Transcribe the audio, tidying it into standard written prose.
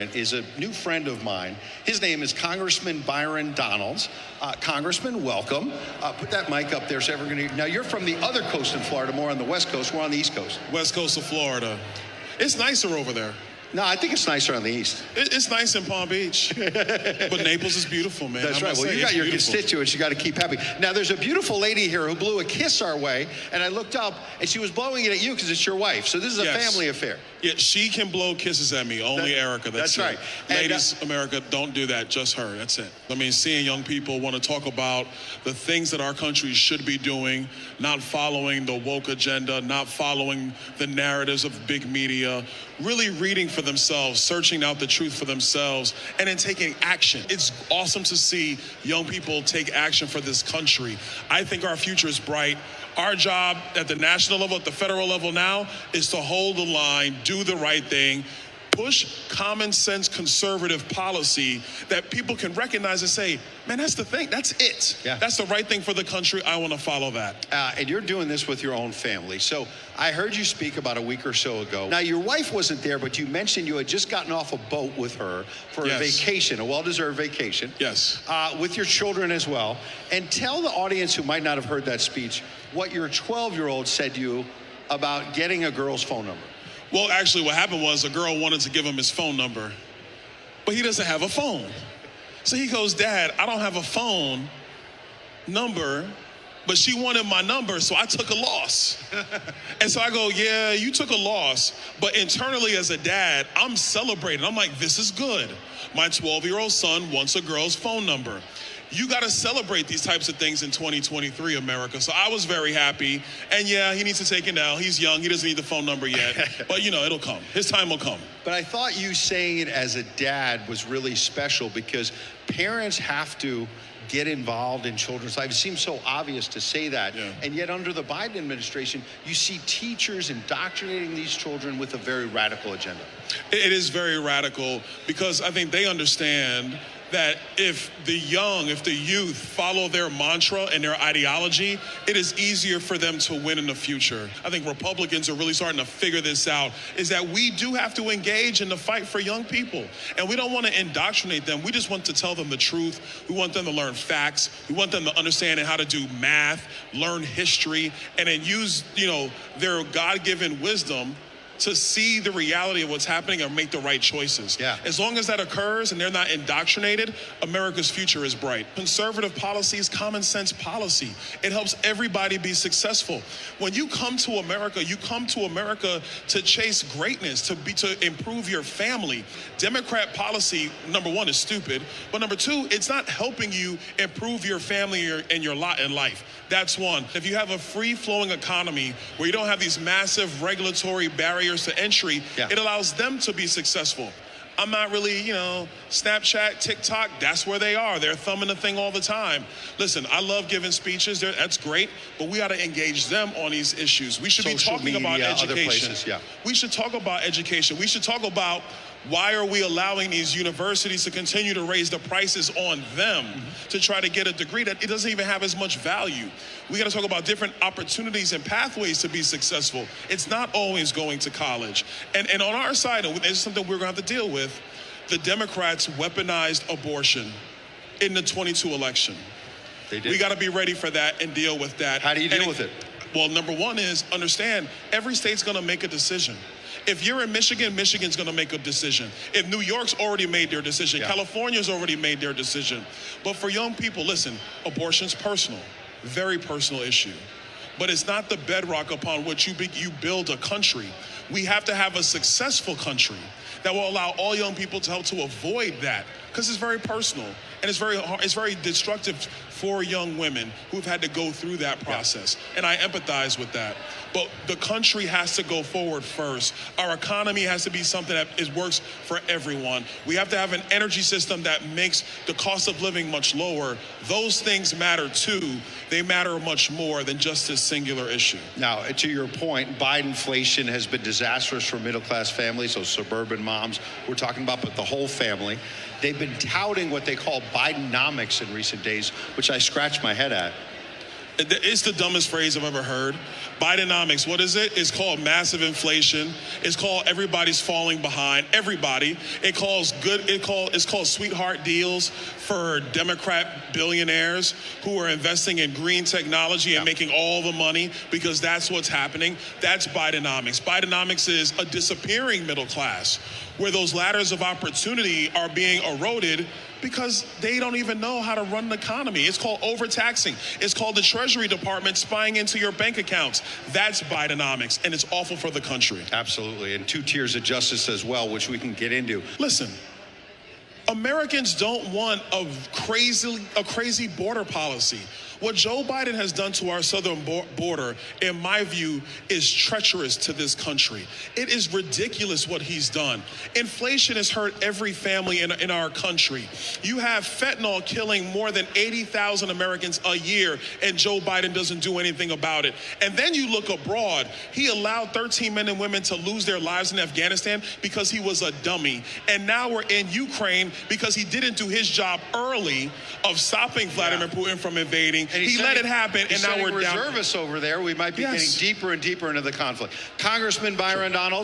is a new friend of mine. His name is Congressman Byron Donalds. Congressman, welcome. Put that mic up there so everyone can hear. Now, you're from the other coast in Florida, more on the West Coast. We're on the East Coast. West Coast of Florida. It's nicer over there. No, I think it's nicer on the East. It's nice in Palm Beach. But Naples is beautiful, man. That's right. Well, you got your constituents. You got to keep happy. Now, there's a beautiful lady here who blew a kiss our way, and I looked up, and she was blowing it at you because it's your wife. So this is a family affair. Yeah, she can blow kisses at me. Only Erica. That's right. Ladies, America, don't do that. Just her. That's it. I mean, seeing young people want to talk about the things that our country should be doing, not following the woke agenda, not following the narratives of big media, really reading for themselves, searching out the truth for themselves, and then taking action. It's awesome to see young people take action for this country. I think our future is bright. Our job at the national level, at the federal level now, is to hold the line, do the right thing, push common sense conservative policy that people can recognize and say, man, that's the thing. That's it. Yeah. That's the right thing for the country. I want to follow that. And you're doing this with your own family. So I heard you speak about a week or so ago. Now, your wife wasn't there, but you mentioned you had just gotten off a boat with her for a vacation, a well-deserved vacation. Yes. With your children as well. And tell the audience who might not have heard that speech what your 12-year-old said to you about getting a girl's phone number. Well, actually, what happened was a girl wanted to give him his phone number, but he doesn't have a phone. So he goes, Dad, I don't have a phone number, but she wanted my number, so I took a loss. And so I go, yeah, you took a loss. But internally as a dad, I'm celebrating. I'm like, this is good. My 12-year-old son wants a girl's phone number. You got to celebrate these types of things in 2023, America. So I was very happy. And yeah, he needs to take it now. He's young. He doesn't need the phone number yet. But, you know, it'll come. His time will come. But I thought you saying it as a dad was really special because parents have to get involved in children's lives. It seems so obvious to say that. Yeah. And yet under the Biden administration, you see teachers indoctrinating these children with a very radical agenda. It is very radical because I think they understand that if the youth follow their mantra and their ideology, it is easier for them to win in the future. I think Republicans are really starting to figure this out, is that we do have to engage in the fight for young people. And we don't want to indoctrinate them. We just want to tell them the truth. We want them to learn facts. We want them to understand how to do math, learn history, and then use, their God-given wisdom to see the reality of what's happening and make the right choices. Yeah. As long as that occurs and they're not indoctrinated, America's future is bright. Conservative policy is common sense policy. It helps everybody be successful. When you come to America, you come to America to chase greatness, to improve your family. Democrat policy, number one, is stupid, but number two, it's not helping you improve your family and your lot in life. That's one. If you have a free-flowing economy where you don't have these massive regulatory barriers to entry, it allows them to be successful. I'm not really, Snapchat, TikTok, that's where they are. They're thumbing the thing all the time. Listen, I love giving speeches. That's great, but we got to engage them on these issues. We should be talking about education. Other places, We should talk about education. We should talk about why are we allowing these universities to continue to raise the prices on them to try to get a degree that it doesn't even have as much value. We got to talk about different opportunities and pathways to be successful. It's not always going to college. And on our side, and this is something we're going to have to deal with, the Democrats weaponized abortion in the 22 election. They did. We got to be ready for that and deal with that. How do you deal with it? Well, number one is understand every state's going to make a decision. If you're in Michigan, Michigan's going to make a decision. If New York's already made their decision, California's already made their decision. But for young people, listen, abortion's personal, very personal issue. But it's not the bedrock upon which you build a country. We have to have a successful country that will allow all young people to help to avoid that, because it's very personal and it's very destructive for young women who've had to go through that process. And I empathize with that. But the country has to go forward first. Our economy has to be something that works for everyone. We have to have an energy system that makes the cost of living much lower. Those things matter too. They matter much more than just this singular issue. Now, to your point, Bidenflation has been disastrous for middle-class families, those suburban moms we're talking about, but the whole family. They've been touting what they call Bidenomics in recent days, which I scratch my head at. It's the dumbest phrase I've ever heard. Bidenomics, what is it? It's called massive inflation. It's called everybody's falling behind. Everybody. It's called sweetheart deals for Democrat billionaires who are investing in green technology and making all the money because that's what's happening. That's Bidenomics. Bidenomics is a disappearing middle class where those ladders of opportunity are being eroded because they don't even know how to run the economy. It's called overtaxing. It's called the Treasury Department spying into your bank accounts. That's Bidenomics, and it's awful for the country. Absolutely, and 2 tiers of justice as well, which we can get into. Listen, Americans don't want a crazy border policy. What Joe Biden has done to our southern border, in my view, is treacherous to this country. It is ridiculous what he's done. Inflation has hurt every family in our country. You have fentanyl killing more than 80,000 Americans a year, and Joe Biden doesn't do anything about it. And then you look abroad. He allowed 13 men and women to lose their lives in Afghanistan because he was a dummy. And now we're in Ukraine because he didn't do his job early of stopping Vladimir Putin from invading. And he let it happen, and now we're down. Reservists over there. We might be getting deeper and deeper into the conflict. Congressman Byron Donalds,